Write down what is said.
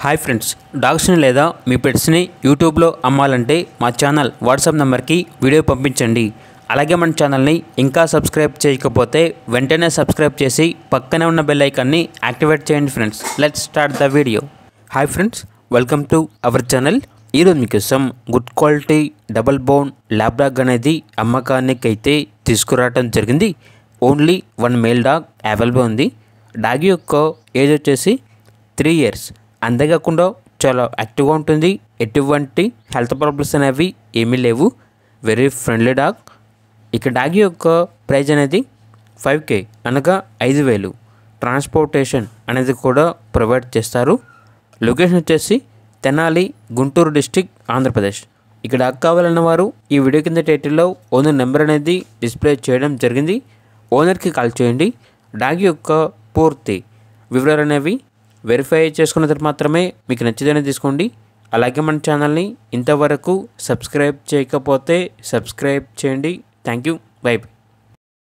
Hi friends, డాగ్స్ని లేదా మీ పెట్స్ని యూట్యూబ్లో అమ్మాలంటే మా ఛానల్ వాట్సాప్ నెంబర్కి వీడియో పంపించండి. అలాగే మన ఛానల్ని ఇంకా సబ్స్క్రైబ్ చేయకపోతే వెంటనే సబ్స్క్రైబ్ చేసి పక్కనే ఉన్న బెల్ ఐకాన్ని యాక్టివేట్ చేయండి friends. Let's start the video. Hi friends, welcome to our channel. ఈరోజు మీకోసం good quality double bone lab dog అనేది అమ్మకానికి అయితే తీసుకురావడం జరిగింది. ఓన్లీ 1 మేల్ డాగ్ అవైలబుల్ ఉంది. డాగ్ యొక్క ఏజ్ వచ్చేసి 3 ఇయర్స్. అంతేకాకుండా చాలా యాక్టివ్గా ఉంటుంది. ఎటువంటి హెల్త్ ప్రాబ్లమ్స్ అనేవి ఏమీ లేవు. Very friendly dog. ఇక డాగ్ యొక్క ప్రైజ్ అనేది 5K అనగా 5,000. ట్రాన్స్పోర్టేషన్ అనేది కూడా ప్రొవైడ్ చేస్తారు. లొకేషన్ వచ్చేసి తెనాలి, గుంటూరు డిస్టిక్, ఆంధ్రప్రదేశ్. ఇక డాగ్ కావాలన్న వారు ఈ వీడియో కింద టైటిల్లో ఓనర్ నెంబర్ అనేది డిస్ప్లే చేయడం జరిగింది. ఓనర్కి కాల్ చేయండి. డాగ్ యొక్క పూర్తి వివరాలు అనేవి వెరిఫై చేసుకున్న తర్వాత మాత్రమే మీకు నచ్చితేనే తీసుకోండి. అలాగే మన ఛానల్ని ఇంతవరకు సబ్స్క్రైబ్ చేయకపోతే సబ్స్క్రైబ్ చేయండి. Thank you. బై.